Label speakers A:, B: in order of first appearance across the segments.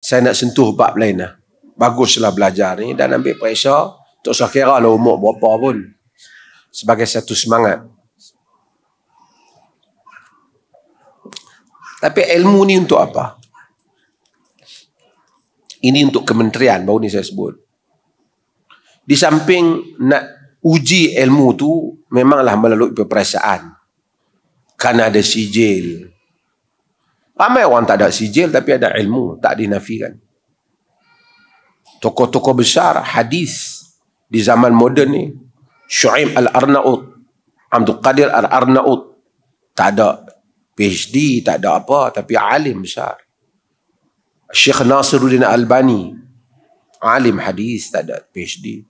A: saya nak sentuh bab lain lah. Baguslah belajar ni dan ambil periksa. Tak usah kira lah umur berapa pun. Sebagai satu semangat. Tapi ilmu ni untuk apa? Ini untuk kementerian, baru ni saya sebut. Di samping nak uji ilmu tu, memanglah melalui peperiksaan. Kan ada sijil. Ramai orang tak ada sijil tapi ada ilmu, tak dinafikan. Tokoh-tokoh besar hadis di zaman moden ni, Syuaib Al-Arnaut, Abdul Qadir Al-Arnaut, tak ada PhD, tak ada apa, tapi alim besar. Syekh Nasiruddin Albani, alim hadis, tak ada PhD,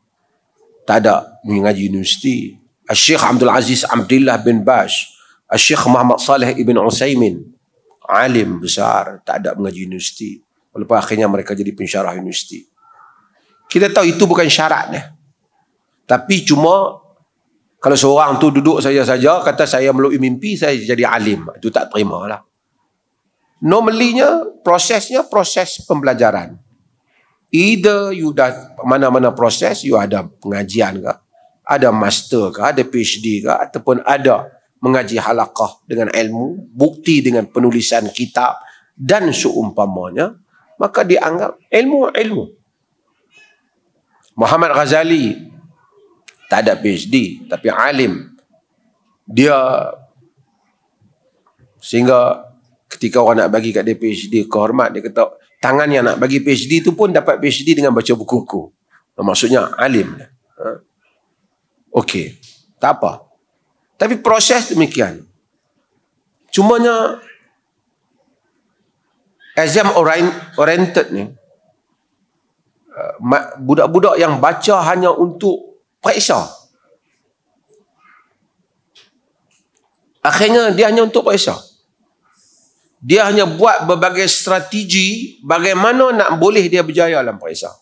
A: tak ada mengaji universiti. Syekh Abdul Aziz Abdullah bin Bash, Syekh Muhammad Saleh Ibn Utsaimin, alim besar, tak ada mengaji universiti. Walaupun akhirnya mereka jadi pensyarah universiti. Kita tahu itu bukan syaratnya. Tapi cuma kalau seorang tu duduk saja-saja kata saya melalui mimpi saya jadi alim, itu tak terima lah. Normalnya prosesnya proses pembelajaran. Either you dah mana-mana proses, you ada pengajian ke, ada master ke, ada PhD ke, ataupun ada mengaji halaqah dengan ilmu, bukti dengan penulisan kitab dan seumpamanya, maka dianggap ilmu. Muhammad Ghazali tak ada PhD tapi alim. Dia sehingga ketika orang nak bagi kat dia PhD kehormat, dia kata tangan yang nak bagi PhD tu pun dapat PhD dengan baca buku-buku. Maksudnya alim. Okey, tak apa. Tapi proses demikian. Cumanya exam oriented ni, budak-budak yang baca hanya untuk periksa. Akhirnya dia hanya untuk periksa. Dia hanya buat berbagai strategi bagaimana nak boleh dia berjaya dalam periksa.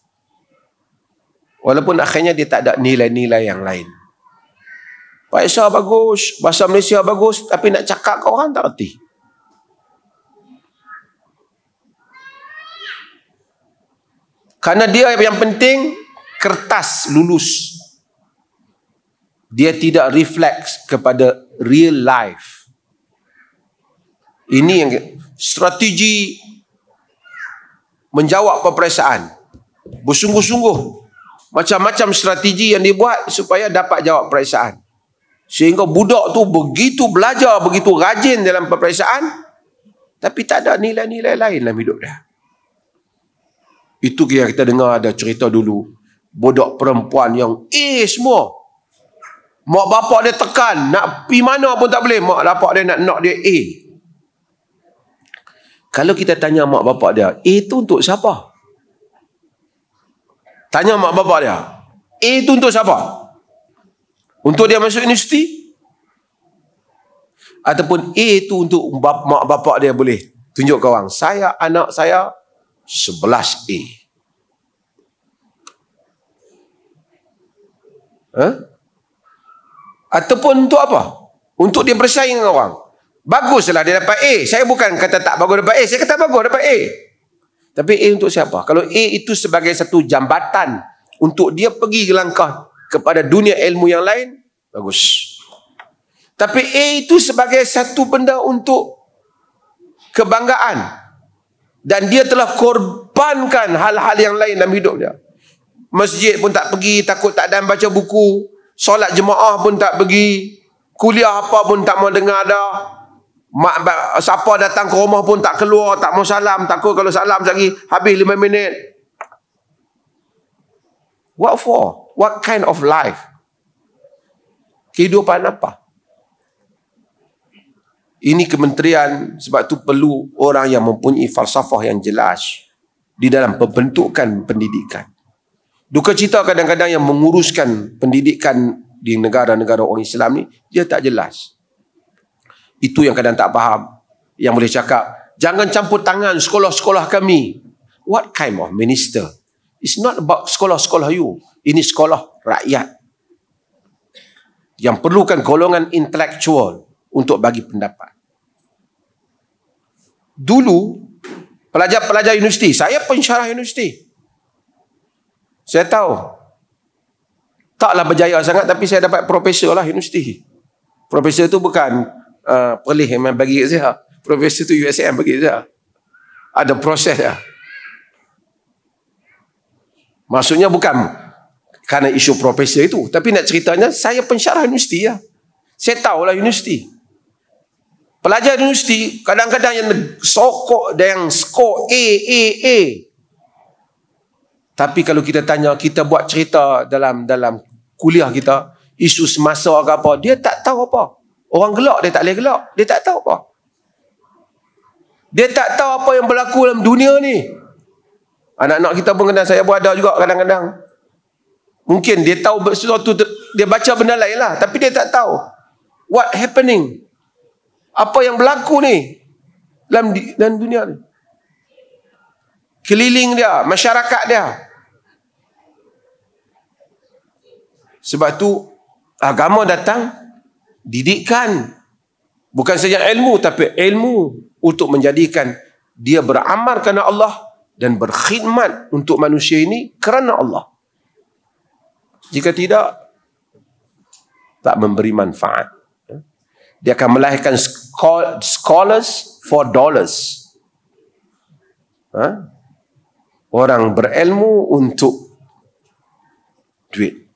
A: Walaupun akhirnya dia tak ada nilai-nilai yang lain. Periksa bagus, bahasa Malaysia bagus, tapi nak cakap ke orang tak erti. Karena dia yang penting kertas lulus. Dia tidak refleks kepada real life. Ini yang strategi menjawab peperiksaan. Bersungguh-sungguh. Macam-macam strategi yang dibuat supaya dapat jawab peperiksaan. Sehingga budak tu begitu belajar, begitu rajin dalam peperiksaan, tapi tak ada nilai-nilai lain dalam hidup dia. Itu kita dengar ada cerita dulu. Budak perempuan yang semua. Mak bapak dia tekan. Nak pergi mana pun tak boleh. Mak bapak dia nak dia A. Kalau kita tanya mak bapak dia, A tu untuk siapa? Tanya mak bapak dia, A tu untuk siapa? Untuk dia masuk universiti? Ataupun A tu untuk mak bapak dia boleh tunjuk ke orang, saya, anak saya 11 A. Ataupun untuk apa? Untuk dia bersaing dengan orang. Baguslah dia dapat A. Saya bukan kata tak bagus dapat A. Saya kata bagus dapat A. Tapi A untuk siapa? Kalau A itu sebagai satu jambatan untuk dia pergi langkah kepada dunia ilmu yang lain, bagus. Tapi A itu sebagai satu benda untuk kebanggaan. Dan dia telah korbankan hal-hal yang lain dalam hidup dia. Masjid pun tak pergi, takut tak dan baca buku. Solat jemaah pun tak pergi. Kuliah apa pun tak mau dengar dah. Siapa datang ke rumah pun tak keluar, tak mau salam, takut kalau salam lagi habis 5 minit. What for? What kind of life? Kehidupan apa? Ini kementerian, sebab tu perlu orang yang mempunyai falsafah yang jelas di dalam pembentukan pendidikan. Duka cita kadang-kadang yang menguruskan pendidikan di negara-negara orang Islam ni, dia tak jelas. Itu yang kadang tak faham. Yang boleh cakap, jangan campur tangan sekolah-sekolah kami. What kind of minister? It's not about sekolah-sekolah you. Ini sekolah rakyat. Yang perlukan golongan intelektual untuk bagi pendapat. Dulu, Pelajar-pelajar universiti. Saya pensyarah universiti. Saya tahu. Taklah berjaya sangat, tapi saya dapat profesor lah universiti. Profesor tu bukan Perlis yang bagi kat saya. Profesor tu USM bagi saya. Ada proses lah. Maksudnya bukan kerana isu profesor itu, tapi nak ceritanya saya pensyarah universiti lah. Saya tahulah universiti. Pelajar universiti kadang-kadang yang sokok dan yang skor A. Tapi kalau kita tanya, kita buat cerita dalam kuliah kita, isu semasa ke apa, dia tak tahu apa. Orang gelak, dia tak boleh gelak. Dia tak tahu apa. Dia tak tahu apa yang berlaku dalam dunia ni. Anak-anak kita pun kena, saya pun ada juga kadang-kadang. Mungkin dia tahu sesuatu, dia baca benda lain lah, tapi dia tak tahu what happening. Apa yang berlaku ni dalam dunia ni. Keliling dia, masyarakat dia. Sebab tu agama datang, didikan. Bukan saja ilmu, tapi ilmu untuk menjadikan dia beramal kerana Allah dan berkhidmat untuk manusia ini kerana Allah. Jika tidak, tak memberi manfaat. Dia akan melahirkan scholars for dollars. Orang berilmu untuk duit.